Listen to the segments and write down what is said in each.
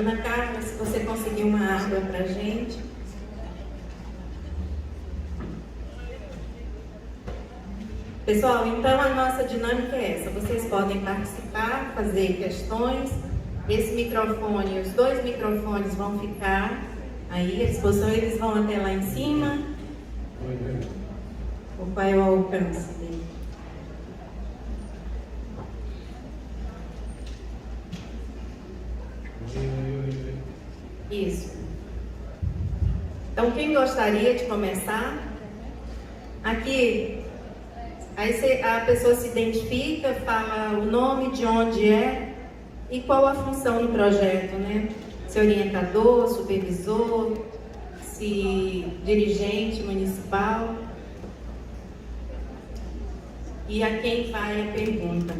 Ana Carla, se você conseguir uma água para a gente. Pessoal, então a nossa dinâmica é essa. Vocês podem participar, fazer questões. Esse microfone, os dois microfones vão ficar aí à disposição, eles vão até lá em cima. Qual é o alcance dele? Isso. Então, quem gostaria de começar? Aqui, aí a pessoa se identifica, fala o nome, de onde é e qual a função do projeto, né? Se orientador, supervisor, se dirigente municipal. E a quem vai a pergunta?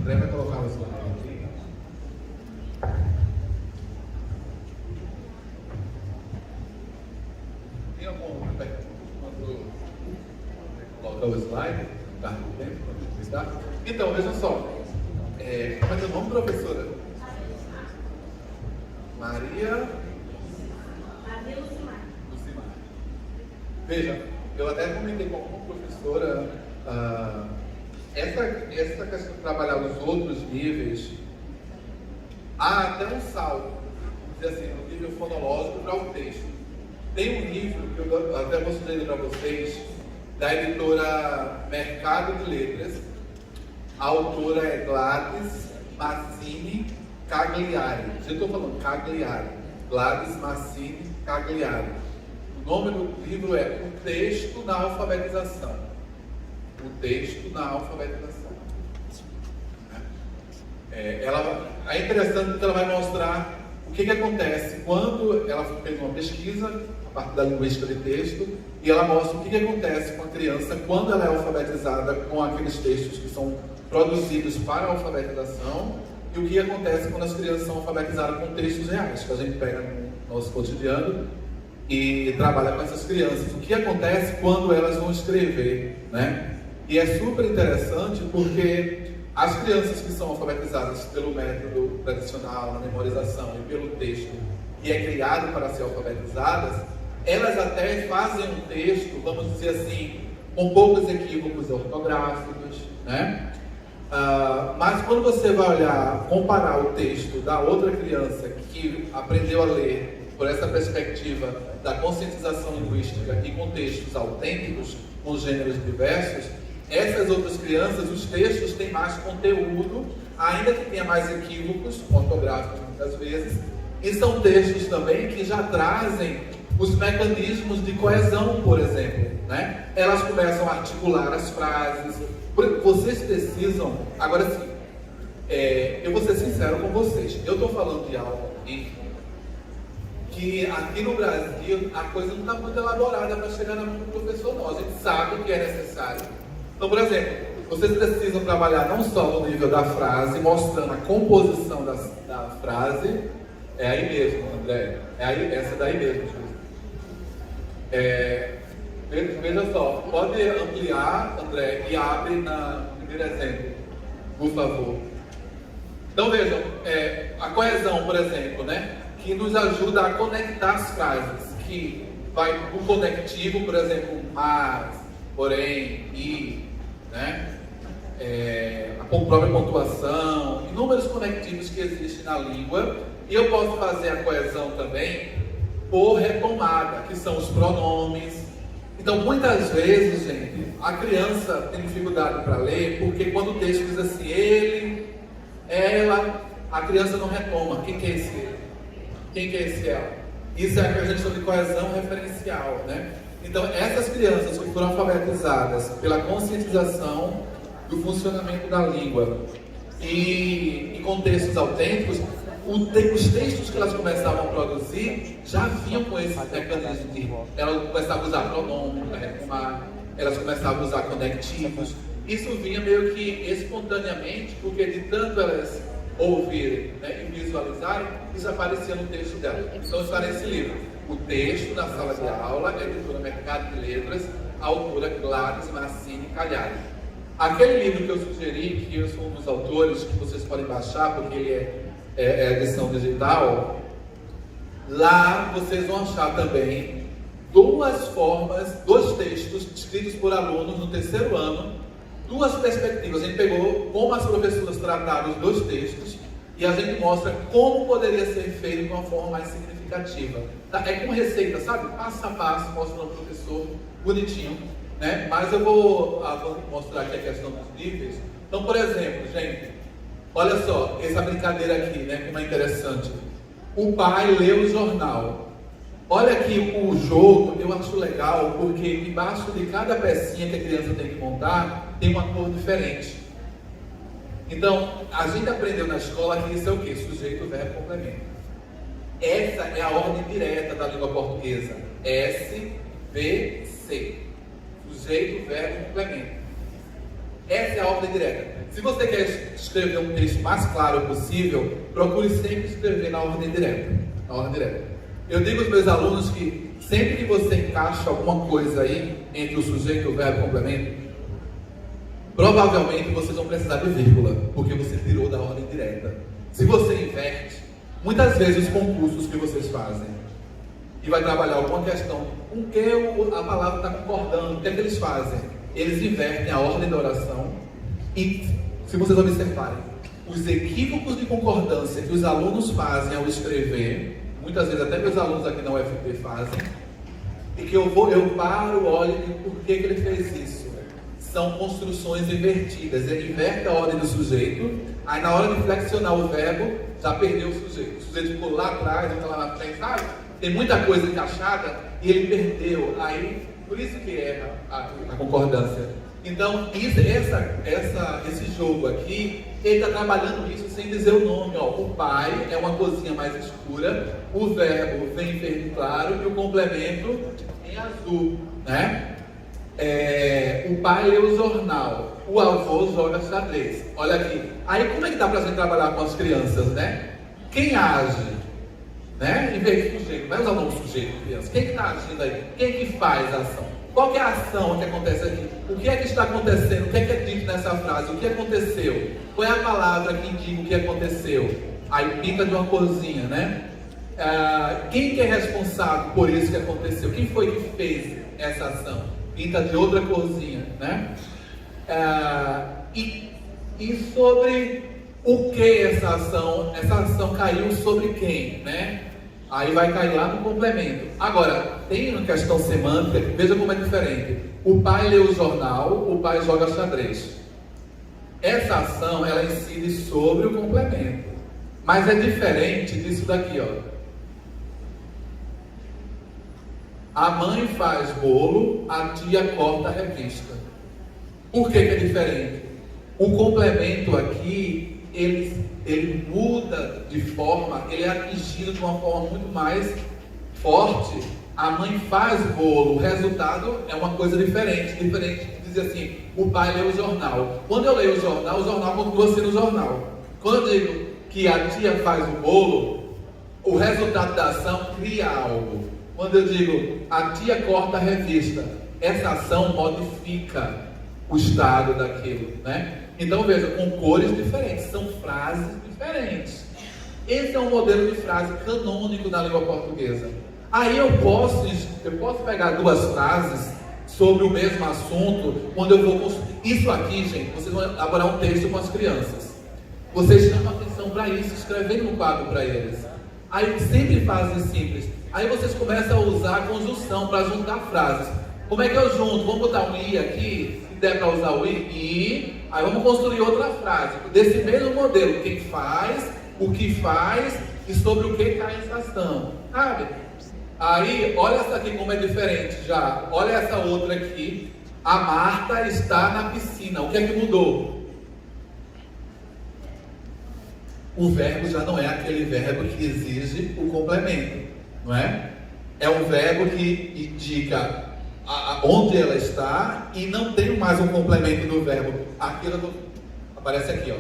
André vai colocar o slide aqui. Tem alguma pergunta quando colocar o slide? Tá no tempo? Está? Então, vejam só. Como é que é o nome, professora? Maria Lucimar. Veja, eu até comentei com a professora. Essa questão de trabalhar os outros níveis, há até um salto, vamos dizer assim, no nível fonológico para o texto. Tem um livro que eu até vou sugerir para vocês, da editora Mercado de Letras. A autora é Gladys Massini Cagliari. Já estou falando Cagliari. Gladys Massini Cagliari. O nome do livro é O Texto na Alfabetização. O texto na alfabetização. É interessante porque ela vai mostrar o que acontece quando ela fez uma pesquisa a partir da linguística de texto e ela mostra o que acontece com a criança quando ela é alfabetizada com aqueles textos que são produzidos para a alfabetização e o que acontece quando as crianças são alfabetizadas com textos reais, que a gente pega no nosso cotidiano e trabalha com essas crianças. O que acontece quando elas vão escrever, né? E é super interessante porque as crianças que são alfabetizadas pelo método tradicional, na memorização e pelo texto, que é criado para ser alfabetizadas, elas até fazem um texto, vamos dizer assim, com poucos equívocos ortográficos, né? Mas quando você vai olhar, comparar o texto da outra criança que aprendeu a ler por essa perspectiva da conscientização linguística e com textos autênticos, com gêneros diversos, essas outras crianças, os textos têm mais conteúdo, ainda que tenha mais equívocos ortográficos muitas vezes, e são textos também que já trazem os mecanismos de coesão, por exemplo, né? Elas começam a articular as frases. Vocês precisam, agora sim, eu vou ser sincero com vocês, eu estou falando de algo que aqui no Brasil a coisa não está muito elaborada para chegar na mão do professor, não. A gente sabe o que é necessário. Então, por exemplo, vocês precisam trabalhar não só no nível da frase, mostrando a composição da frase. É aí mesmo, André. É aí, essa daí mesmo. Veja só, pode ampliar, André, e abre no primeiro exemplo, por favor. Então vejam, a coesão, por exemplo, né, que nos ajuda a conectar as frases, que vai o conectivo, por exemplo, mas, porém, e, né? A própria pontuação, inúmeros conectivos que existem na língua, e eu posso fazer a coesão também por retomada, que são os pronomes. Então, muitas vezes, gente, a criança tem dificuldade para ler, porque quando o texto diz assim, ele, ela, a criança não retoma. Quem que é esse ele? Quem que é esse ela? Isso é a que a gente chama de coesão referencial, né? Então, essas crianças que foram alfabetizadas pela conscientização do funcionamento da língua e contextos autênticos, os textos que elas começavam a produzir já vinham com esse mecanismo de elas começavam a usar pronome para retomar, elas começavam a usar conectivos. Isso vinha meio que espontaneamente, porque de tanto elas ouvirem, né, e visualizarem, isso aparecia no texto dela. Então está nesse livro. O texto da sala de aula é editora Mercado de Letras, autora Gladys Massini Cagliari. Aquele livro que eu sugeri, que eu sou um dos autores, que vocês podem baixar, porque ele é edição digital, lá vocês vão achar também dois textos escritos por alunos no terceiro ano, duas perspectivas. A gente pegou como as professoras trataram os dois textos e a gente mostra como poderia ser feito de uma forma mais significativa. É como receita, sabe? Passo a passo, mostra para o professor, bonitinho, né? Mas eu vou mostrar aqui a questão dos níveis. Então, por exemplo, gente, olha só, essa brincadeira aqui, né? Como é interessante. O pai lê o jornal. Olha aqui o jogo, eu acho legal, porque embaixo de cada pecinha que a criança tem que montar, tem uma cor diferente. Então, a gente aprendeu na escola que isso é o quê? Sujeito, verbo, complemento. Essa é a ordem direta da língua portuguesa. S, V, C. Sujeito, verbo, complemento. Essa é a ordem direta. Se você quer escrever um texto mais claro possível, procure sempre escrever na ordem direta. Na ordem direta. Eu digo aos meus alunos que sempre que você encaixa alguma coisa aí entre o sujeito, o verbo e o complemento, provavelmente vocês vão precisar de vírgula, porque você tirou da ordem direta. Se você inverte, muitas vezes os concursos que vocês fazem e vai trabalhar alguma questão com que a palavra está concordando, o que é que eles fazem? Eles invertem a ordem da oração e, se vocês observarem, os equívocos de concordância que os alunos fazem ao escrever, muitas vezes até meus alunos aqui na UFP fazem, e que eu paro, olho e por que ele fez isso? São construções invertidas. Ele inverte a ordem do sujeito, aí na hora de flexionar o verbo, já perdeu o sujeito. O sujeito ficou lá atrás, está lá na frente, sabe? Tem muita coisa encaixada e ele perdeu. Aí, por isso que erra a concordância. Então, esse jogo aqui, ele está trabalhando isso sem dizer o nome. Ó. O pai é uma cozinha mais escura, o verbo vem em verde claro e o complemento em azul, né? O pai lê o jornal, o avô joga xadrez. Olha aqui. Aí como é que dá para a gente trabalhar com as crianças, né? Quem age, né? Em vez de sujeito, vai usar o nome sujeito, criança. Quem que está agindo aí? Quem que faz a ação? Qual que é a ação que acontece aqui? O que é que está acontecendo? O que é dito nessa frase? O que aconteceu? Qual é a palavra que indica o que aconteceu? Aí pinta de uma corzinha, né? Quem que é responsável por isso que aconteceu? Quem foi que fez essa ação? Pinta de outra corzinha, né? E sobre o que essa ação caiu sobre quem, né? Aí vai cair lá no complemento. Agora, tem uma questão semântica, veja como é diferente. O pai lê o jornal, o pai joga xadrez. Essa ação, ela incide sobre o complemento. Mas é diferente disso daqui, ó. A mãe faz bolo, a tia corta a revista. Por que é diferente? O complemento aqui, ele muda de forma, ele é atingido de uma forma muito mais forte. A mãe faz bolo, o resultado é uma coisa diferente de dizer assim, o pai lê o jornal. Quando eu leio o jornal continua sendo o jornal. Quando eu digo que a tia faz o bolo, o resultado da ação cria algo. Quando eu digo a tia corta a revista, essa ação modifica o estado daquilo, né? Então veja, com cores diferentes, são frases diferentes. Esse é um modelo de frase canônico da língua portuguesa. Aí eu posso pegar duas frases sobre o mesmo assunto, quando eu vou construir. Isso aqui, gente, vocês vão elaborar um texto com as crianças. Vocês chamam atenção para isso, escrevendo no quadro para eles. Aí sempre frases simples. Aí vocês começam a usar a conjunção para juntar frases. Como é que eu junto? Vamos botar um i aqui, se der para usar o i, aí vamos construir outra frase. Desse mesmo modelo, quem faz, o que faz e sobre o que cai em ação. Sabe? Aí, olha essa aqui como é diferente já. Olha essa outra aqui. A Marta está na piscina. O que é que mudou? O verbo já não é aquele verbo que exige o complemento, não é? É um verbo que indica onde ela está e não tem mais um complemento do verbo. Aqui aparece aqui, ó.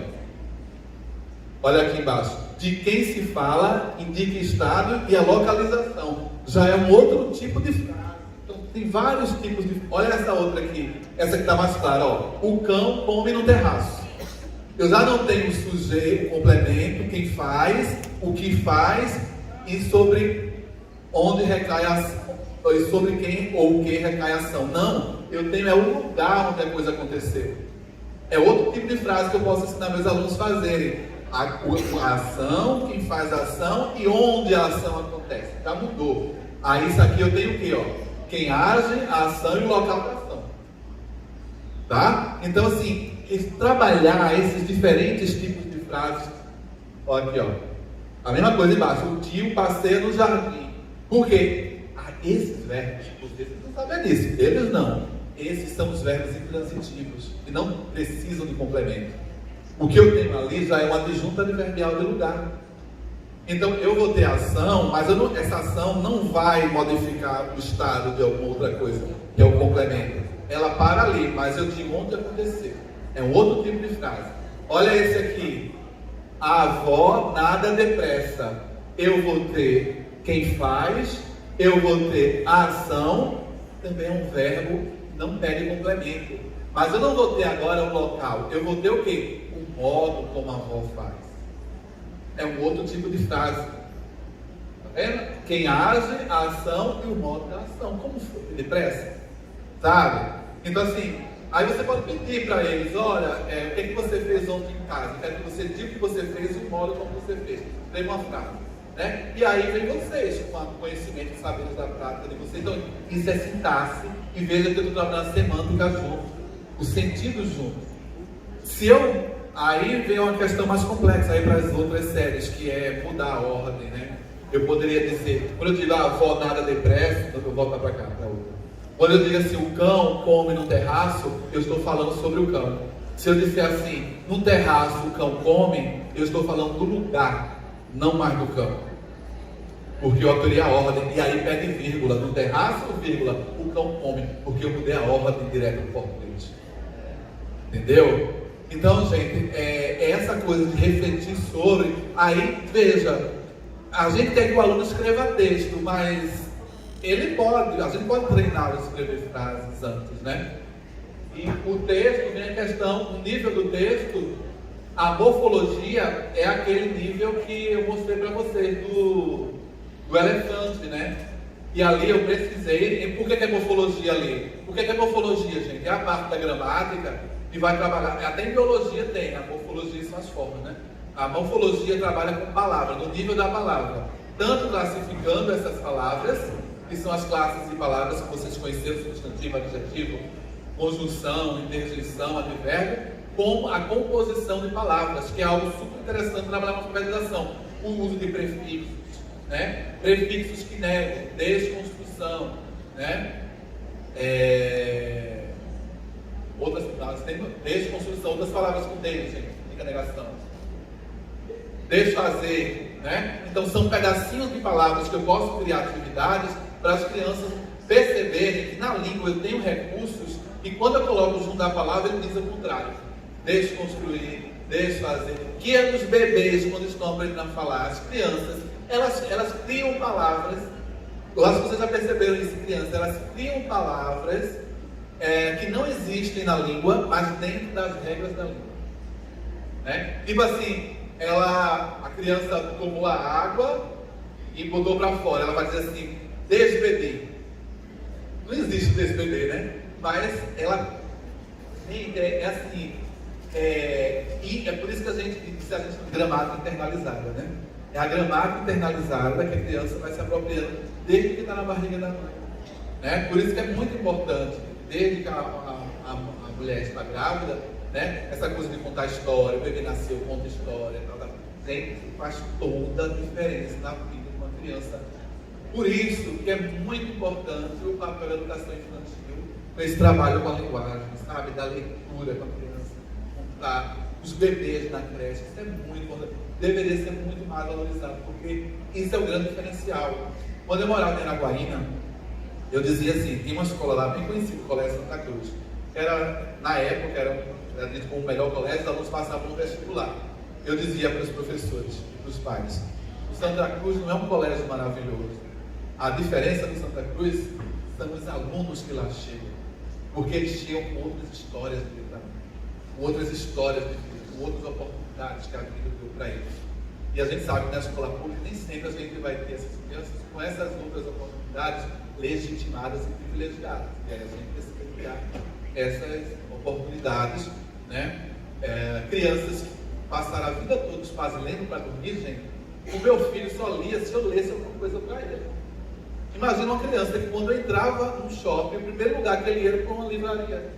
Olha aqui embaixo. De quem se fala, indica estado e a localização. Já é um outro tipo de frase. Então tem vários tipos de. Olha essa outra aqui. Essa que está mais clara, ó. O cão come no terraço. Eu já não tenho o sujeito, o complemento, quem faz, o que faz e sobre onde recai a ação, sobre quem ou o que recai a ação. Não, eu tenho o lugar onde a coisa aconteceu. É outro tipo de frase que eu posso ensinar meus alunos a fazerem. A ação, quem faz a ação e onde a ação acontece. Já mudou. Aí isso aqui eu tenho o quê? Ó? Quem age, a ação e o local da ação. Tá? Então assim, trabalhar esses diferentes tipos de frases. Olha aqui, ó. A mesma coisa embaixo. O tio passeia no jardim. Por quê? Esses verbos, vocês não sabem disso. Eles não. Esses são os verbos intransitivos, que não precisam de complemento. O que eu tenho ali já é uma adjunta adverbial de lugar. Então eu vou ter ação, mas essa ação não vai modificar o estado de alguma outra coisa, que é o complemento. Ela para ali, mas eu digo onde aconteceu. É um outro tipo de frase. Olha esse aqui. A avó nada depressa. Eu vou ter quem faz, eu vou ter a ação, também é um verbo, não pede complemento. Mas eu não vou ter agora o local. Eu vou ter o quê? O modo como a avó faz. É um outro tipo de frase. Tá vendo? Quem age, a ação e o modo da ação. Como foi? Depressa? Sabe? Então assim, aí você pode pedir para eles, olha, o que você fez ontem em casa? Quero que você diga o que você fez e o modo como você fez. Dê uma frase. Né? E aí vem vocês com o conhecimento e saberes da prática de vocês. Então, isso é sintaxe e veja que eu estou trabalhando a semântica junto, o sentido junto. Aí vem uma questão mais complexa aí para as outras séries, que é mudar a ordem, né? Eu poderia dizer, quando eu digo a avó nada depressa, então eu vou voltar para cá, para outra. Quando eu digo assim, o cão come no terraço, eu estou falando sobre o cão. Se eu disser assim, no terraço o cão come, eu estou falando do lugar, não mais do cão. Porque eu alterei a ordem, e aí pede vírgula, no terraço, vírgula, o cão come, porque eu mudei a ordem direto do português. Entendeu? Então, gente, é essa coisa de refletir sobre. Aí, veja, a gente quer que o aluno escreva texto, mas a gente pode treiná-lo a escrever frases antes, né? E o texto, vem a questão, o nível do texto, a morfologia é aquele nível que eu mostrei para vocês do elefante, né? E ali eu pesquisei, e por que é morfologia ali? Por que é morfologia, gente? É a parte da gramática e vai trabalhar, até em biologia tem, a morfologia são as formas, né? A morfologia trabalha com palavra, no nível da palavra, tanto classificando essas palavras, que são as classes de palavras que vocês conheceram, substantivo, adjetivo, conjunção, interjeição, advérbio, como a composição de palavras, que é algo super interessante trabalhar na alfabetização, o uso de prefixos, né? Prefixos que negam, desconstrução, né? Outras palavras, desconstrução, outras palavras com des, gente, fica negação. Desfazer, né? Então são pedacinhos de palavras que eu posso criar atividades para as crianças perceberem que na língua eu tenho recursos e quando eu coloco junto à palavra ele diz o contrário. Desconstruir, desfazer. Que é dos bebês quando estão aprendendo a falar. As crianças, elas criam palavras. Eu acho que vocês já perceberam isso, crianças. Elas criam palavras que não existem na língua, mas dentro das regras da língua. Né? Tipo assim, a criança tomou a água e botou para fora. Ela vai dizer assim, DSBD. Não existe DSBD, né? Mas ela é assim, e é por isso que a gente diz a gente gramática internalizada, né? É a gramática internalizada que a criança vai se apropriando desde que está na barriga da mãe, né? Por isso que é muito importante, desde que a mulher está grávida, né? Essa coisa de contar história, o bebê nasceu, conta história, tal. Gente, faz toda a diferença na vida de uma criança. Por isso que é muito importante o papel da educação infantil, esse trabalho com a linguagem, sabe? Da leitura com a criança, contar os bebês na creche, isso é muito importante. Deveria ser muito mais valorizado, porque isso é o grande diferencial. Quando eu morava em Araguaína, eu dizia assim, tinha uma escola lá bem conhecida, o Colégio Santa Cruz. Na época, era dito como o melhor colégio, os alunos passavam no vestibular. Eu dizia para os professores, para os pais, o Santa Cruz não é um colégio maravilhoso. A diferença do Santa Cruz são os alunos que lá chegam, porque eles chegam com outras histórias de vida, com outras histórias de vida, com outras oportunidades que a vida deu para eles. E a gente sabe que na escola pública nem sempre a gente vai ter essas crianças com essas outras oportunidades legitimadas e privilegiadas. E aí a gente precisa criar essas oportunidades, né? Crianças que passaram a vida toda quase lendo para dormir, gente. O meu filho só lia se eu lesse alguma coisa para ele. Imagina uma criança que quando entrava no shopping, o primeiro lugar que ele ia era para uma livraria.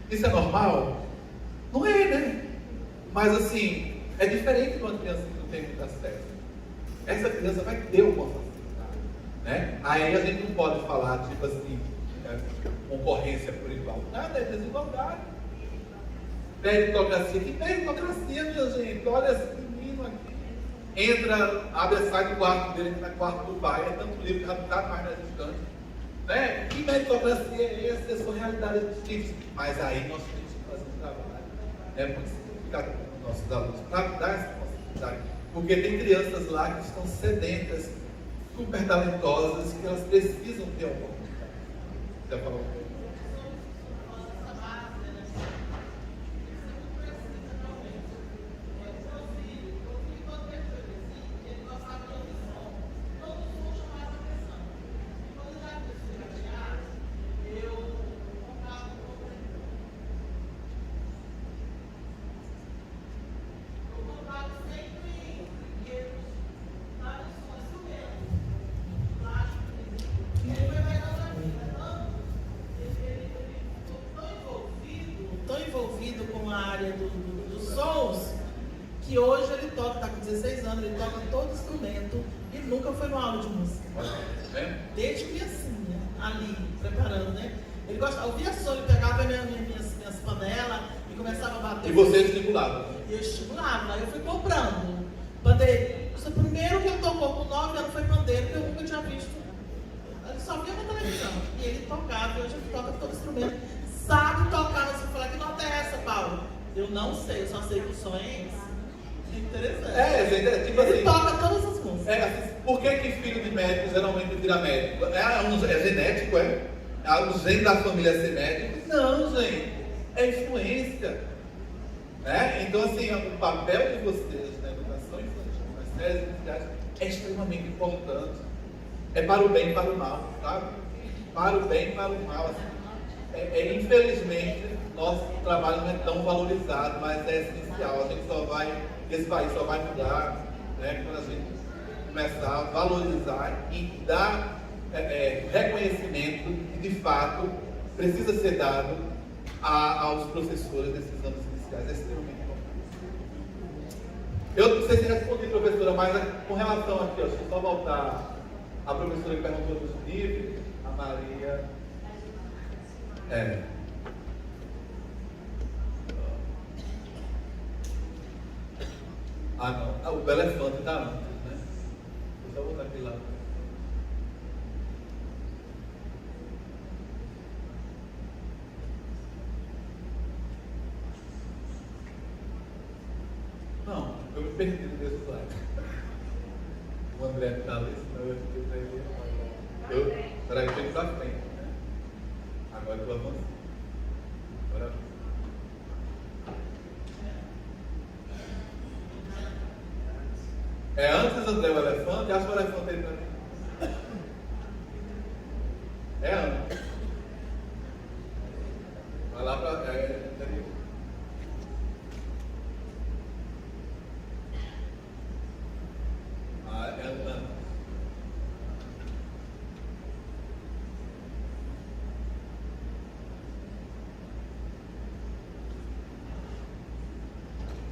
Isso é normal? Não é, né? Mas assim, é diferente de uma criança que não tem muito acesso. Essa criança vai ter uma facilidade, né? Aí a gente não pode falar, tipo assim, concorrência por igual. Nada, é desigualdade. Meritocracia. Que meritocracia, minha gente? Olha esse menino aqui. Entra, abre, sai do quarto dele, entra no quarto do pai, é tanto livro que já não está mais na distância. Né? Que meritocracia é essa? São realidades distintas. Mas aí nós temos que fazer um trabalho, né? Muito significativo com os nossos alunos, para dar essa possibilidade. Porque tem crianças lá que estão sedentas, super talentosas, que elas precisam ter uma oportunidade. Você falou? Dos sons, que hoje ele toca, está com 16 anos, ele toca todo instrumento e nunca foi no aula de música. Desde criancinha, ali, preparando, né? Ele gostava, ouvia som, ele pegava minhas panelas e começava a bater. E você estimulava? E eu estimulava, aí eu fui comprando pandeiro. O primeiro que ele tocou com 9 anos foi pandeiro, que eu nunca tinha visto. Ele só via na televisão. E ele tocava, e hoje ele toca todo instrumento. Sabe tocar, você fala, que nota é essa, Paulo? Eu não sei, eu só sei que o som é esse. Interessante. Tipo assim, ele toca todas as músicas. Por que filho de médico geralmente vira médico? É genético, é? O gene da família é ser médico? Não, gente. É influência. Né? Então, assim, o papel de vocês na educação infantil, nas séries iniciais, é extremamente importante. É para o bem e para o mal, sabe? Para o bem e para o mal, assim. Infelizmente, nosso trabalho não é tão valorizado, mas é essencial. Esse país só vai mudar, né, quando a gente começar a valorizar e dar reconhecimento que, de fato, precisa ser dado aos professores desses anos iniciais. É extremamente importante. Eu não sei se respondi, professora, mas com relação aqui, deixa eu só voltar. A professora que perguntou dos livros, a Maria. Não. O elefante está antes, né? Vou só botar aqui lá. Não, eu me perdi nesse slide. O André está ali, senão eu fiquei para ele. Peraí, eu tenho que ir para frente. Agora eu avanço. Agora. Antes André o elefante, acho o elefante aí pra mim. É Ana. Vai lá para. É Ana.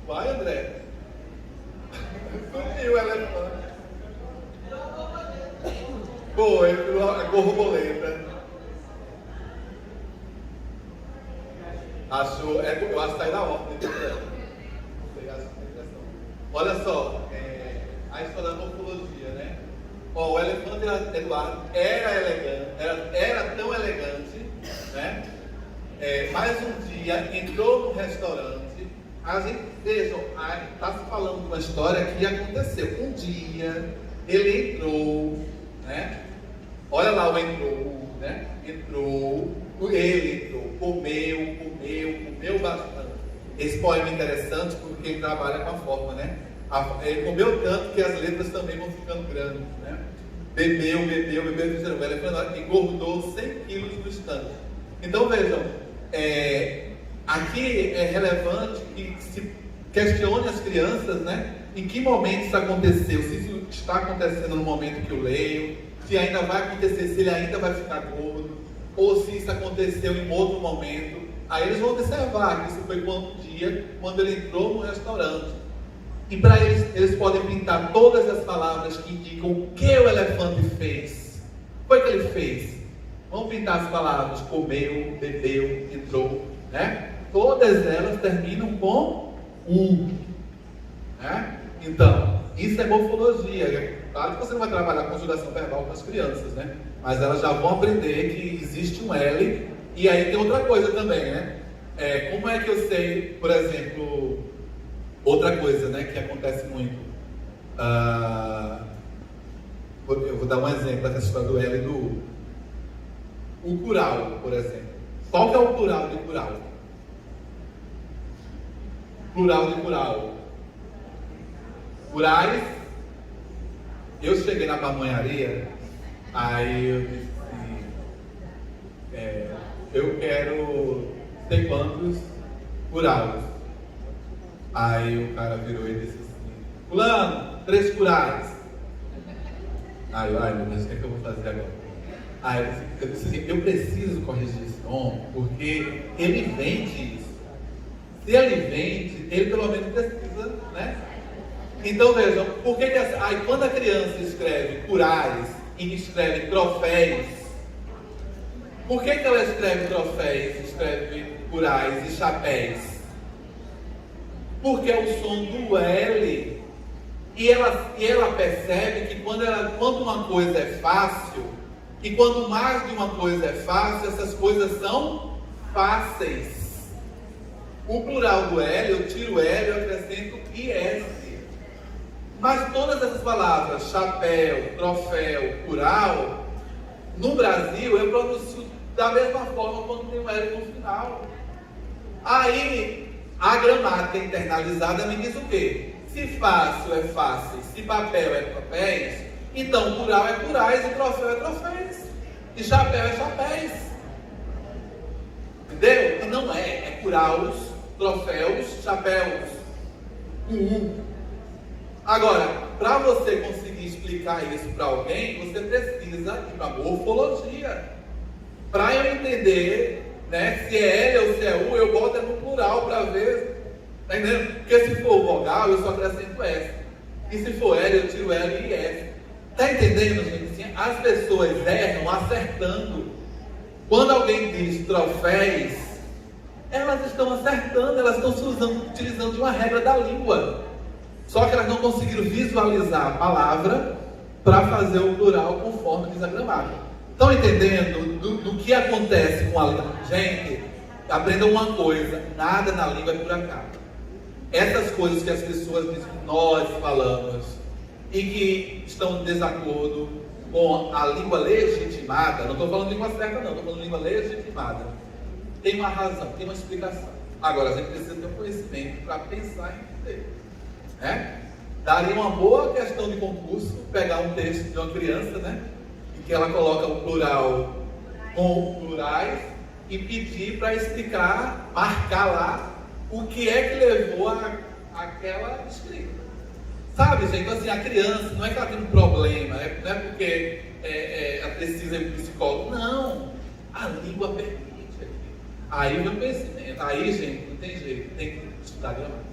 Vai, André. Sumiu o elefante. Foi, a borboleta. Achou, eu acho que está aí na ordem. Olha só, a história da morfologia, né? Ó, o elefante Eduardo era tão elegante, né? Mais um dia entrou no restaurante. A gente, vejam, está se falando de uma história que aconteceu. Um dia ele entrou, né? Olha lá o entrou, né? Ele entrou, comeu bastante. Esse poema é interessante porque ele trabalha com a forma, né? Ele comeu tanto que as letras também vão ficando grandes, né? Bebeu, o elefante engordou 100 quilos no instante. Então vejam, aqui é relevante que se questione as crianças, né? Em que momento isso aconteceu, se isso está acontecendo no momento que eu leio, se ainda vai acontecer, se ele ainda vai ficar gordo, ou se isso aconteceu em outro momento. Aí eles vão observar que isso foi um dia, quando ele entrou no restaurante. E para eles podem pintar todas as palavras que indicam o que o elefante fez. O que ele fez? Vamos pintar as palavras: comeu, bebeu, entrou, né? Todas elas terminam com né? Então, isso é morfologia. Claro que você não vai trabalhar a conjugação verbal com as crianças, né? Mas elas já vão aprender que existe um L. E aí tem outra coisa também, né? Como é que eu sei, por exemplo, outra coisa, né, que acontece muito. Eu vou dar um exemplo dessa história do L e do U. O plural, por exemplo. Qual que é o plural de plural? Plural de plural. Plurais. Eu cheguei na pamonharia, aí eu disse assim, eu quero sei quantos plurais. Aí o cara virou e disse assim: fulano, 3 plurais. Aí eu, meu Deus, o que é que eu vou fazer agora? Aí eu disse assim: eu preciso corrigir esse nome, porque ele vende isso. Se ele vende, ele pelo menos precisa, né? Então vejam, por que aí quando a criança escreve plurais e escreve troféus, por que ela escreve troféus, escreve plurais e chapéus? Porque é o som do L. E ela percebe que quando uma coisa é fácil, e quando mais de uma coisa é fácil, essas coisas são fáceis. O plural do L, eu tiro L, eu acrescento IS. Mas todas essas palavras, chapéu, troféu, plural, no Brasil eu pronuncio da mesma forma quando tem um L no final. Aí a gramática internalizada me diz o quê? Se fácil é fácil, se papel é papéis, então plural é plurais e troféu é troféus. E chapéu é chapéus. Entendeu? E não é pluraus, troféus, chapéus. Agora, para você conseguir explicar isso para alguém, você precisa ir para morfologia. Para eu entender, né, se é L ou se é U, eu boto no plural para ver. Tá entendendo? Porque se for vogal, eu só acrescento S. E se for L, eu tiro L e S. Tá entendendo, gente? Assim, as pessoas erram acertando. Quando alguém diz troféus, elas estão acertando, elas estão utilizando de uma regra da língua. Só que elas não conseguiram visualizar a palavra para fazer o plural conforme diz a gramática. Estão entendendo do que acontece com a língua? Gente, aprendam uma coisa: nada na língua é por acaso. Essas coisas que as pessoas dizem que nós falamos e que estão em desacordo com a língua legitimada, não estou falando de língua certa não, estou falando de língua legitimada, tem uma razão, tem uma explicação. Agora a gente precisa ter um conhecimento para pensar e entender. Daria uma boa questão de concurso pegar um texto de uma criança, né, e que ela coloca o plural com plurais e pedir para explicar, marcar lá o que é que levou àquela escrita. Sabe, gente? Então, assim, a criança, não é que ela tem um problema, não é porque ela precisa ir para o psicólogo. Não, a língua permite aqui. Aí vem o pensamento. Aí, gente, não tem jeito, tem que estudar gramática.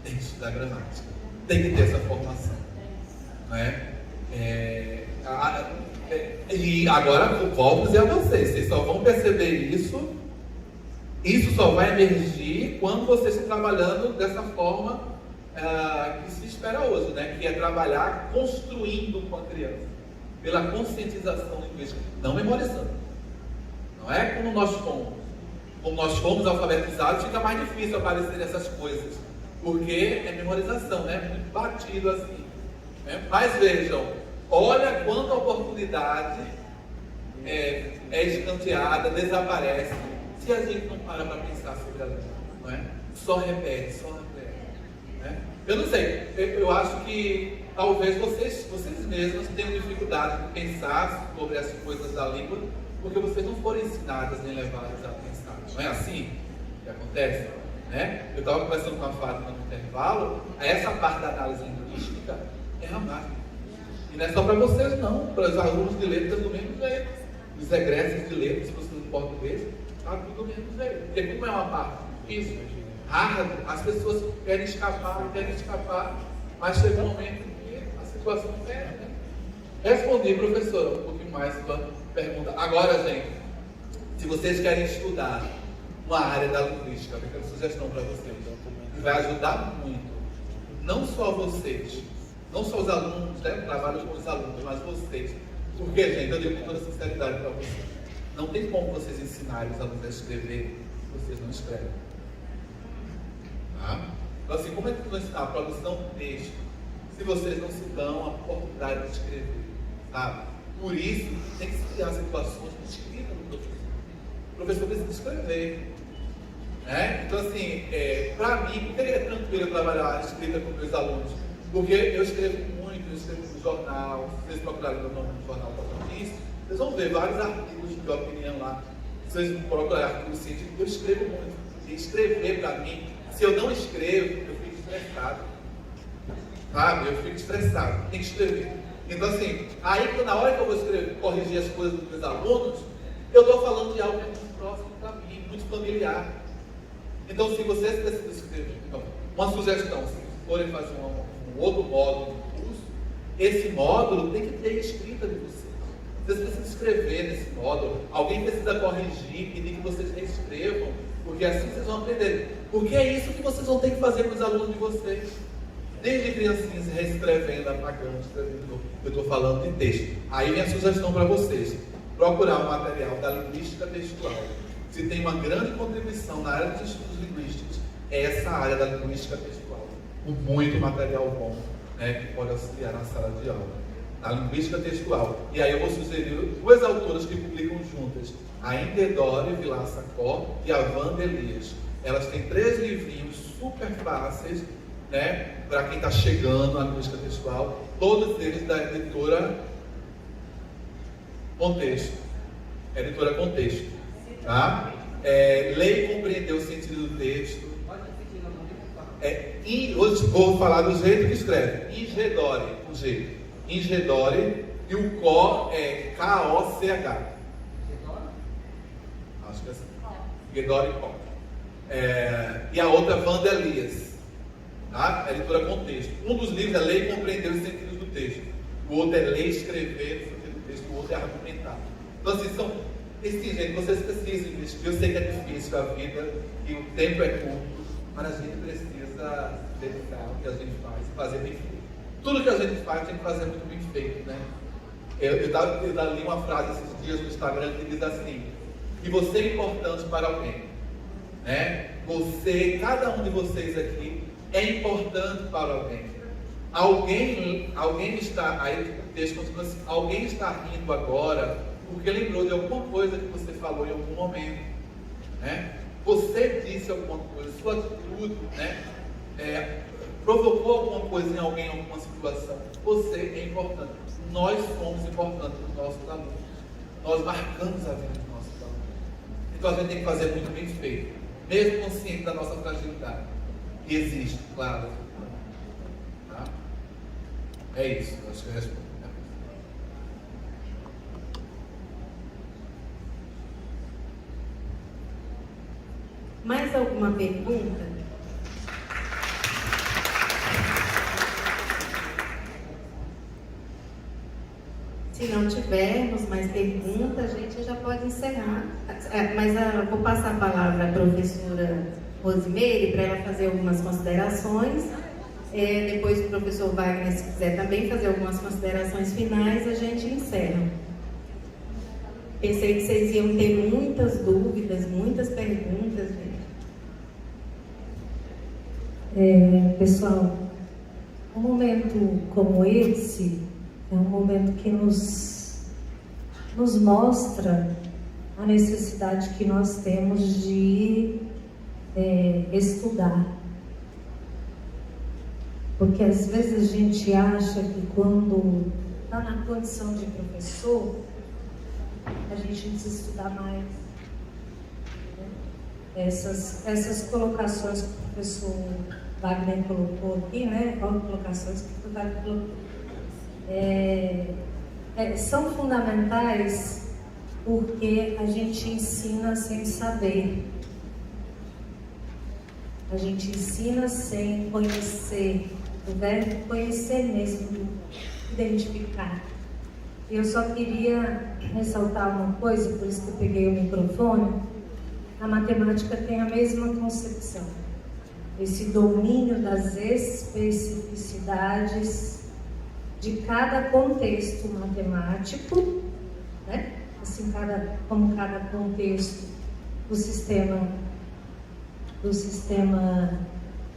Tem que estudar gramática. Tem que ter essa formação. Não é? E agora, volto a dizer a vocês só vão perceber isso só vai emergir quando vocês estão trabalhando dessa forma que se espera hoje, né? Que é trabalhar construindo com a criança, pela conscientização linguística, não memorizando. Não é como nós fomos. Como nós fomos alfabetizados, fica mais difícil aparecer essas coisas, porque é memorização, né? Muito batido assim. Né? Mas vejam, olha quanta oportunidade é escanteada, desaparece, se a gente não para pensar sobre a língua, não é? Só repete. Né? Eu não sei, eu acho que talvez vocês mesmos tenham dificuldade de pensar sobre as coisas da língua, porque vocês não foram ensinadas nem levadas a pensar. Não é assim que acontece? Né? Eu estava conversando com a Fátima no intervalo, essa parte da análise linguística é a máquina. E não é só para vocês não, para os alunos de letras do mesmo jeito, os egressos de letras, professores de português, está tudo do mesmo jeito. Porque como é uma parte difícil, rara, as pessoas querem escapar, mas chega um momento que a situação perde, né? Respondi, professora, um pouquinho mais sua pergunta. Agora, gente, se vocês querem estudar uma área da linguística, eu quero sugestão para vocês, que vai ajudar muito, não só vocês, não só os alunos, né, trabalho com os alunos, mas vocês. Porque, gente, eu digo com toda sinceridade para vocês, não tem como vocês ensinarem os alunos a escrever se vocês não escrevem. Tá? Então, assim, como é que vão ensinar a produção de texto se vocês não se dão a oportunidade de escrever? Tá? Por isso, tem que se criar situações de escrita no professor. O professor precisa escrever. Né? Então, assim, para mim, por que é tranquilo trabalhar a escrita com meus alunos? Porque eu escrevo muito, eu escrevo no jornal. Se vocês procurarem o nome do jornal Notícias, vocês vão ver vários artigos de opinião lá. Se vocês procurarem artigos científicos, eu escrevo muito. E escrever para mim, se eu não escrevo, eu fico estressado. Sabe? Eu fico estressado. Tem que escrever. Então, assim, aí na hora que eu vou escrever, corrigir as coisas dos meus alunos, eu estou falando de algo que é muito próximo para mim, muito familiar. Então, se vocês precisam escrever, então, uma sugestão, se forem fazer um outro módulo do curso, esse módulo tem que ter escrita de vocês. Vocês precisam escrever nesse módulo, alguém precisa corrigir, pedir que vocês reescrevam, porque assim vocês vão aprender. Porque é isso que vocês vão ter que fazer com os alunos de vocês. Desde criancinhas reescrevendo, apagando, escrevendo. Eu estou falando de texto. Aí minha sugestão para vocês: procurar o material da linguística textual. Se tem uma grande contribuição na área dos estudos linguísticos, é essa área da linguística textual. Com muito material bom, né, que pode auxiliar na sala de aula. A linguística textual. E aí eu vou sugerir duas autoras que publicam juntas: a Indedore Vilaça Cor e a Wanda Elias. Elas têm 3 livrinhos super fáceis, né, para quem está chegando na linguística textual, todos eles da editora Contexto. Editora Contexto. Tá? Ler e compreender o sentido do texto. Hoje vou falar do jeito que escreve. Ingedore, o G. Ingedore, e o Có é K-O-C-H. Acho que é assim. Ingedore e Có. E a outra, Wanda Elias. Tá? Editora Contexto. Um dos livros é Ler e Compreender os Sentidos do Texto. O outro é Ler e Escrever o Sentido do Texto. O outro é Argumentar. Então, assim, assim, gente, vocês precisam investir. Eu sei que é difícil a vida e o tempo é curto, mas a gente precisa dedicar o que a gente faz e fazer bem feito. Tudo que a gente faz tem que fazer muito bem feito, né? Eu li uma frase esses dias no Instagram que diz assim: que você é importante para alguém, né? Cada um de vocês aqui é importante para alguém. Alguém está, aí o texto continua assim: alguém está rindo agora porque lembrou de alguma coisa que você falou em algum momento, né? Você disse alguma coisa, sua atitude, né, provocou alguma coisa em alguém, em alguma situação. Você é importante. Nós somos importantes para os nossos alunos. nós marcamos a vida do nosso plano. Então a gente tem que fazer muito bem feito, mesmo consciente da nossa fragilidade. Que existe, claro. Tá? É isso, eu acho que eu respondo. Mais alguma pergunta? Se não tivermos mais perguntas, a gente já pode encerrar. Mas eu vou passar a palavra à professora Rosimeire para ela fazer algumas considerações. Depois o professor Wagner, se quiser também fazer algumas considerações finais, a gente encerra. Pensei que vocês iam ter muitas dúvidas, muitas perguntas, gente. Pessoal, um momento como esse é um momento que nos mostra a necessidade que nós temos de estudar. Porque às vezes a gente acha que quando está na condição de professor, a gente precisa estudar mais. Essas colocações que o professor Wagner colocou aqui, né? Colocações que o Wagner colocou, são fundamentais porque a gente ensina sem saber. A gente ensina sem conhecer. O verbo conhecer mesmo, identificar. Eu só queria ressaltar uma coisa, por isso que eu peguei o microfone. A matemática tem a mesma concepção. Esse domínio das especificidades de cada contexto matemático, né? Assim, como cada contexto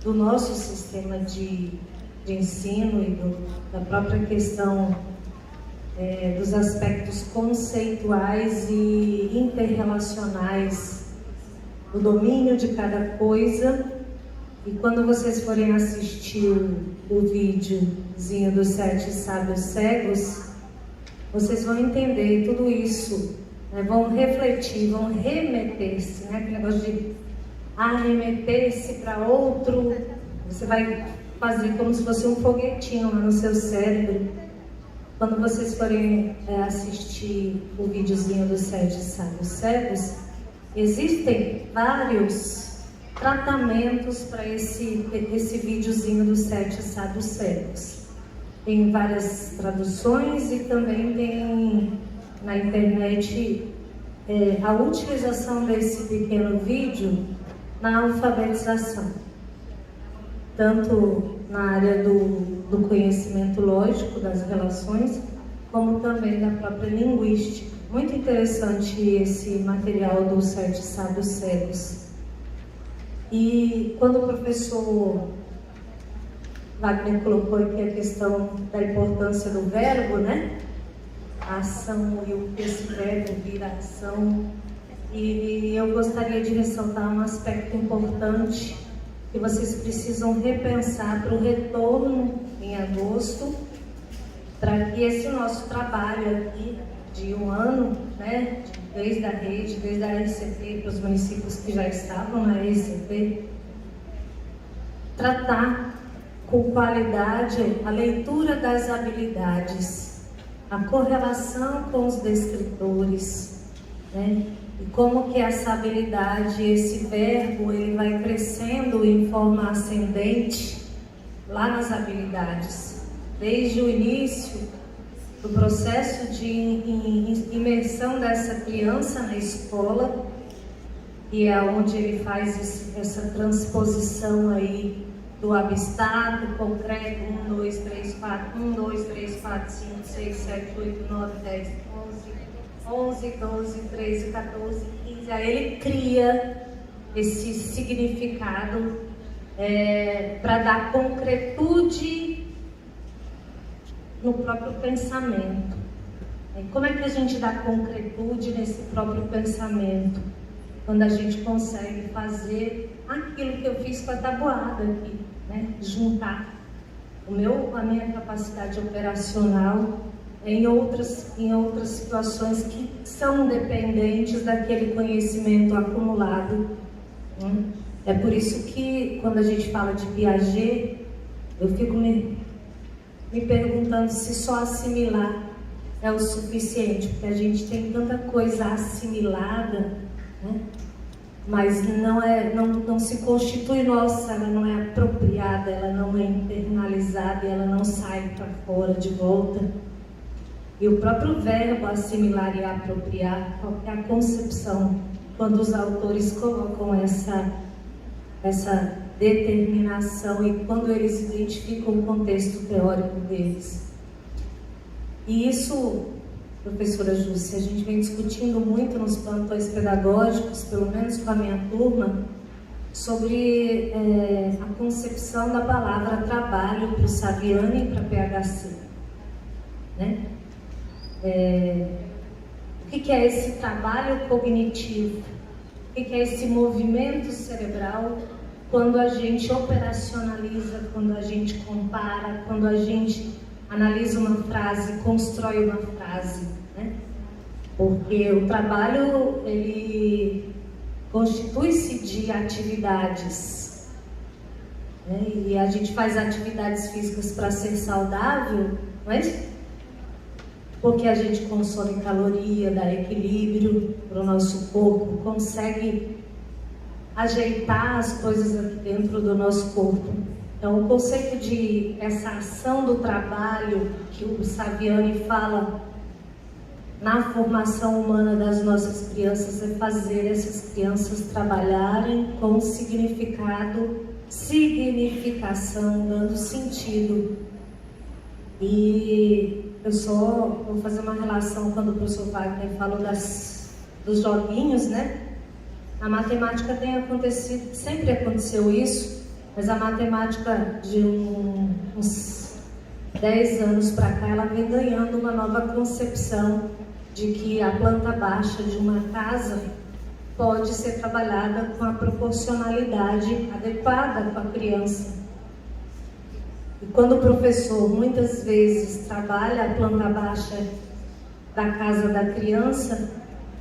do nosso sistema de ensino e da própria questão dos aspectos conceituais e interrelacionais, o domínio de cada coisa. E quando vocês forem assistir o videozinho dos 7 sábios cegos, vocês vão entender tudo isso, né? Vão refletir, vão remeter-se, né? Aquele negócio de remeter-se para outro, você vai fazer como se fosse um foguetinho lá no seu cérebro. Quando vocês forem assistir o videozinho dos 7 sábios cegos, existem vários tratamentos para esse videozinho dos 7 sábios cegos. Tem várias traduções e também tem na internet a utilização desse pequeno vídeo na alfabetização, tanto na área do conhecimento lógico das relações, como também da própria linguística. Muito interessante esse material dos 7 sábios cegos. E quando o professor Wagner colocou aqui a questão da importância do verbo, né? A ação e o que esse verbo vira ação. E eu gostaria de ressaltar um aspecto importante que vocês precisam repensar para o retorno em agosto, para que esse nosso trabalho aqui de um ano, né, desde a rede, desde a RCP para os municípios que já estavam na RCP, tratar com qualidade a leitura das habilidades, a correlação com os descritores, né? E como que essa habilidade, esse verbo, ele vai crescendo em forma ascendente lá nas habilidades, desde o início do processo de imersão dessa criança na escola, e é onde ele faz essa transposição aí do abstrato, concreto, 1, 2, 3, 4, 1, 2, 3, 4, 5, 6, 7, 8, 9, 10, 11, 12, 13, 14, 15, aí ele cria esse significado para dar concretude no próprio pensamento. E como é que a gente dá concretude nesse próprio pensamento? Quando a gente consegue fazer aquilo que eu fiz com a tabuada aqui, né? Juntar a minha capacidade operacional em outras situações que são dependentes daquele conhecimento acumulado. É por isso que, quando a gente fala de Piaget, eu fico me perguntando se só assimilar é o suficiente, porque a gente tem tanta coisa assimilada, né? Mas não se constitui nossa, ela não é apropriada, ela não é internalizada, ela não sai para fora de volta. E o próprio verbo assimilar e apropriar, qual é a concepção, quando os autores colocam essa determinação e quando eles identificam o contexto teórico deles. E isso, professora Jússia, a gente vem discutindo muito nos plantões pedagógicos, pelo menos com a minha turma, sobre a concepção da palavra trabalho para o Saviani e para a PHC. Né? O que é esse trabalho cognitivo? O que é esse movimento cerebral quando a gente operacionaliza, quando a gente compara, quando a gente analisa uma frase, constrói uma frase, né? Porque o trabalho, ele constitui-se de atividades, né? E a gente faz atividades físicas para ser saudável, mas porque a gente consome caloria, dá equilíbrio para o nosso corpo, consegue ajeitar as coisas aqui dentro do nosso corpo. Então, o conceito de essa ação do trabalho que o Saviani fala na formação humana das nossas crianças é fazer essas crianças trabalharem com significado, significação, dando sentido. E eu só vou fazer uma relação quando o professor Wagner falou dos joguinhos, né? A matemática tem acontecido, sempre aconteceu isso, mas a matemática de uns 10 anos para cá, ela vem ganhando uma nova concepção de que a planta baixa de uma casa pode ser trabalhada com a proporcionalidade adequada com a criança. E quando o professor muitas vezes trabalha a planta baixa da casa da criança,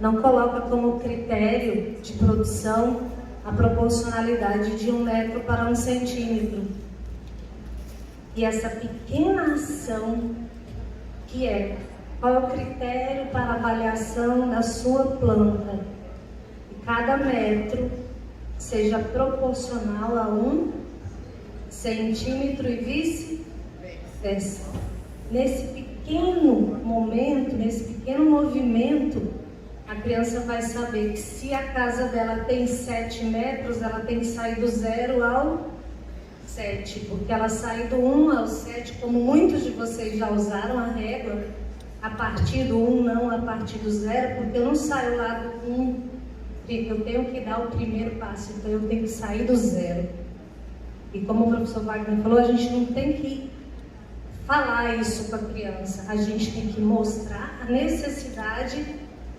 não coloca como critério de produção a proporcionalidade de 1 metro para 1 centímetro. E essa pequena ação que é qual é o critério para avaliação da sua planta, que cada metro seja proporcional a 1 centímetro e vice-versa. Nesse pequeno momento, nesse pequeno movimento, a criança vai saber que se a casa dela tem 7 metros, ela tem que sair do 0 ao 7, porque ela sai do 1 ao 7, como muitos de vocês já usaram a régua, a partir do 1, não a partir do 0, porque eu não saio lá do 1, eu tenho que dar o primeiro passo, então eu tenho que sair do 0. E como o professor Wagner falou, a gente não tem que falar isso com a criança, a gente tem que mostrar a necessidade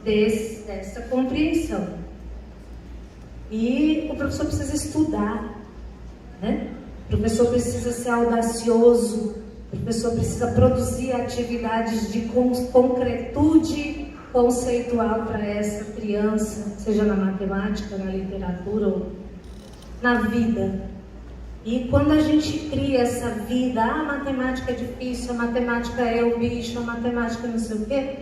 dessa compreensão. E o professor precisa estudar, né? O professor precisa ser audacioso, o professor precisa produzir atividades de concretude conceitual para essa criança, seja na matemática, na literatura ou na vida. E quando a gente cria essa vida, a matemática é difícil, a matemática é o bicho, a matemática não sei o quê,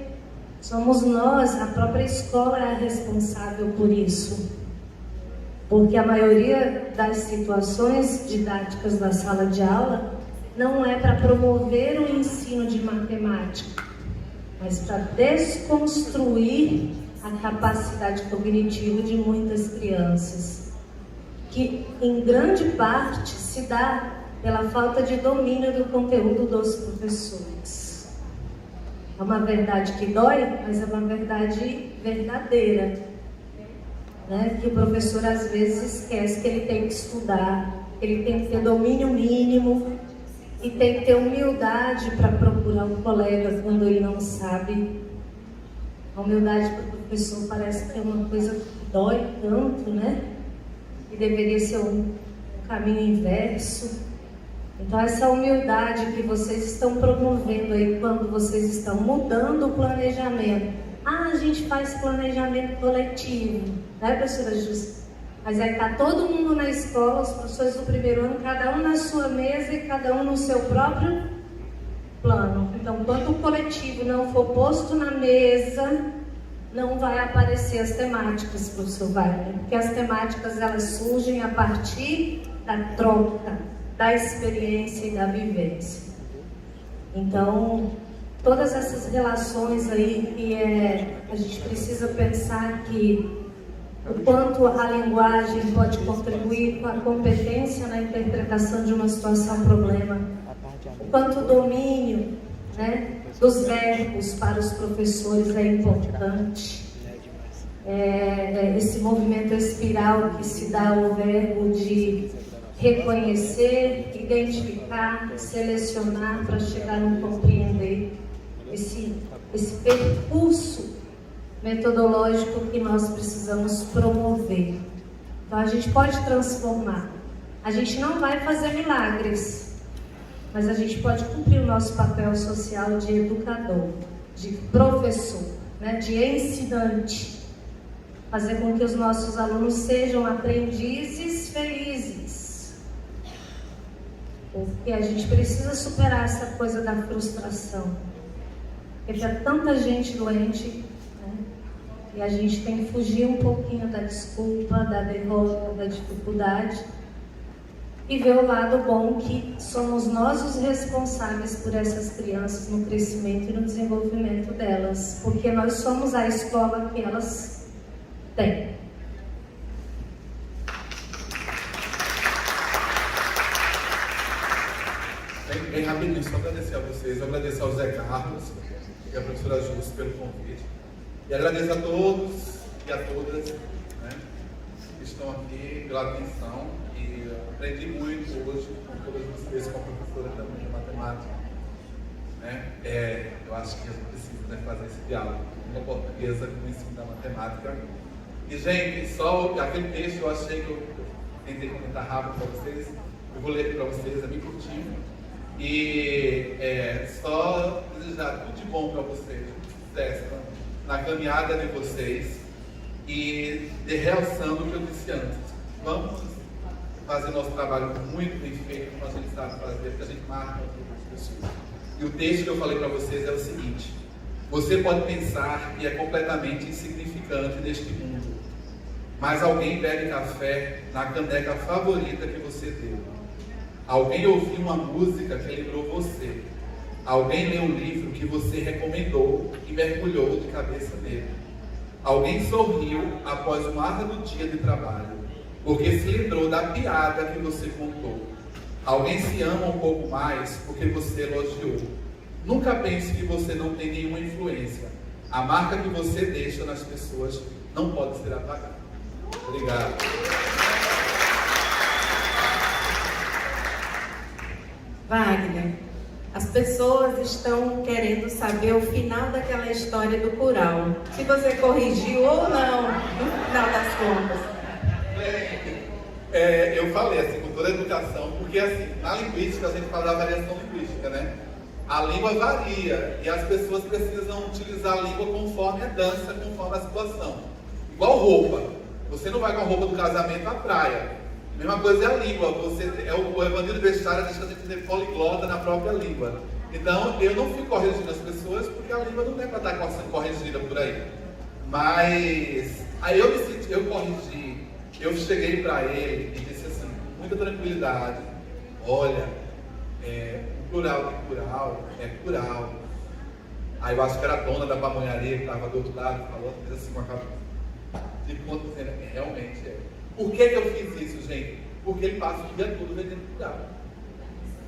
somos nós, a própria escola é a responsável por isso. Porque a maioria das situações didáticas da sala de aula não é para promover o ensino de matemática, mas para desconstruir a capacidade cognitiva de muitas crianças, que em grande parte se dá pela falta de domínio do conteúdo dos professores. É uma verdade que dói, mas é uma verdade verdadeira, né? Que o professor às vezes esquece que ele tem que estudar, que ele tem que ter domínio mínimo e tem que ter humildade para procurar um colega quando ele não sabe. A humildade para o professor parece que é uma coisa que dói tanto, né? E deveria ser um caminho inverso. Então, essa humildade que vocês estão promovendo aí quando vocês estão mudando o planejamento. A gente faz planejamento coletivo, né, professora Júcia? Mas aí está todo mundo na escola, os professores do primeiro ano, cada um na sua mesa e cada um no seu próprio plano. Então, enquanto o coletivo não for posto na mesa, não vai aparecer as temáticas, professor Wagner, porque as temáticas elas surgem a partir da troca, da experiência e da vivência. Então, todas essas relações aí que a gente precisa pensar que o quanto a linguagem pode contribuir com a competência na interpretação de uma situação problema, o quanto o domínio, né, dos verbos para os professores é importante. Esse movimento espiral que se dá ao verbo de reconhecer, identificar, selecionar para chegar no compreender. Esse percurso metodológico que nós precisamos promover. Então a gente pode transformar. A gente não vai fazer milagres, mas a gente pode cumprir o nosso papel social de educador, de professor, né, de ensinante. Fazer com que os nossos alunos sejam aprendizes felizes. Porque a gente precisa superar essa coisa da frustração. Porque tem tanta gente doente, né? E a gente tem que fugir um pouquinho da desculpa, da derrota, da dificuldade e ver o lado bom que somos nós os responsáveis por essas crianças no crescimento e no desenvolvimento delas, porque nós somos a escola que elas têm. Bem rapidinho, só agradecer a vocês, eu agradeço ao Zé Carlos e a professora Júcia pelo convite. E agradeço a todos e a todas, né, que estão aqui pela atenção. E aprendi muito hoje com todas vocês, com a professora também de matemática. Né? Eu acho que a gente precisa, né, fazer esse diálogo com a portuguesa com o ensino da matemática. E, gente, só aquele texto eu achei que eu tentei comentar rápido para vocês. Eu vou ler aqui para vocês, é bem curtinho. E só desejar tudo de bom para vocês, sucesso na caminhada de vocês e realçando o que eu disse antes. Vamos fazer nosso trabalho muito bem feito, como a gente sabe fazer, porque a gente marca as pessoas. E o texto que eu falei para vocês é o seguinte: você pode pensar que é completamente insignificante neste mundo, mas alguém bebe café na caneca favorita que você deu. Alguém ouviu uma música que lembrou você. Alguém leu um livro que você recomendou e mergulhou de cabeça nele. Alguém sorriu após um árduo dia de trabalho, porque se lembrou da piada que você contou. Alguém se ama um pouco mais porque você elogiou. Nunca pense que você não tem nenhuma influência. A marca que você deixa nas pessoas não pode ser apagada. Obrigado. Wagner, as pessoas estão querendo saber o final daquela história do curau. Se você corrigiu ou não, no final das contas. Eu falei assim, com toda a educação, porque assim, na linguística a gente fala da variação linguística, né? A língua varia e as pessoas precisam utilizar a língua conforme a dança, conforme a situação. Igual roupa. Você não vai com a roupa do casamento à praia. A mesma coisa é a língua. O Evangelho Vestário diz que a gente tem poliglota na própria língua. Então, eu não fico corrigindo as pessoas porque a língua não é para estar sendo corrigida por aí. Mas, aí eu corrigi, eu cheguei para ele e disse assim, com muita tranquilidade: olha, o plural de plural é plural. Aí eu acho que era a dona da pamonharia que estava do outro lado, falou, fez assim com a cabeça. Dizendo, realmente é. Por que eu fiz isso, gente? Porque ele passa o dia todo vendendo plural.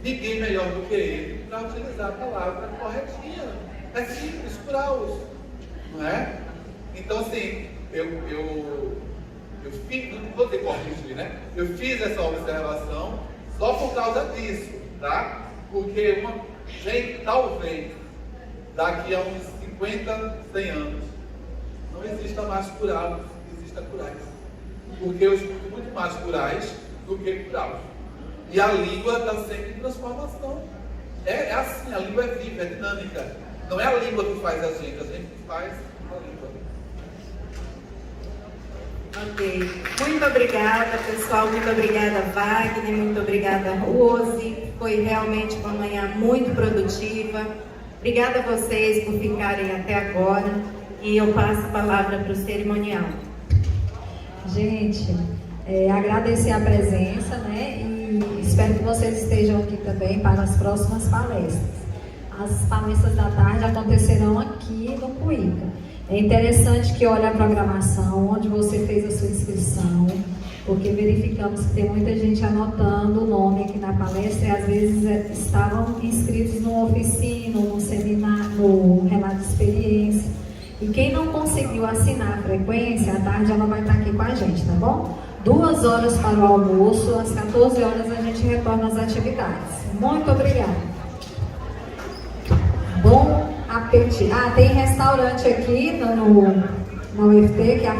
Ninguém melhor do que ele para utilizar a palavra corretinha. É simples, plural, não é? Então, assim, eu fiz, não vou ter corrigir, né? Eu fiz essa observação só por causa disso, tá? Porque, gente, talvez daqui a uns 50, 100 anos, não exista mais plural, exista plurais. Porque eu escuto muito mais plurais do que plurais. E a língua está sempre em transformação. É assim, a língua é viva, é dinâmica. Não é a língua que faz a gente que faz a língua. Ok. Muito obrigada, pessoal. Muito obrigada, Wagner. Muito obrigada, Rose. Foi realmente uma manhã muito produtiva. Obrigada a vocês por ficarem até agora. E eu passo a palavra para o cerimonial. Gente, agradecer a presença, né? E espero que vocês estejam aqui também para as próximas palestras. As palestras da tarde acontecerão aqui no Cuíca. É interessante que olhe a programação, onde você fez a sua inscrição, porque verificamos que tem muita gente anotando o nome aqui na palestra e às vezes estavam inscritos numa oficina, num seminário, no relato de experiência. E quem não conseguiu assinar a frequência, à tarde ela vai estar aqui com a gente, tá bom? 2 horas para o almoço, às 14 horas a gente retorna às atividades. Muito obrigada. Bom apetite. Tem restaurante aqui na UFT, que é a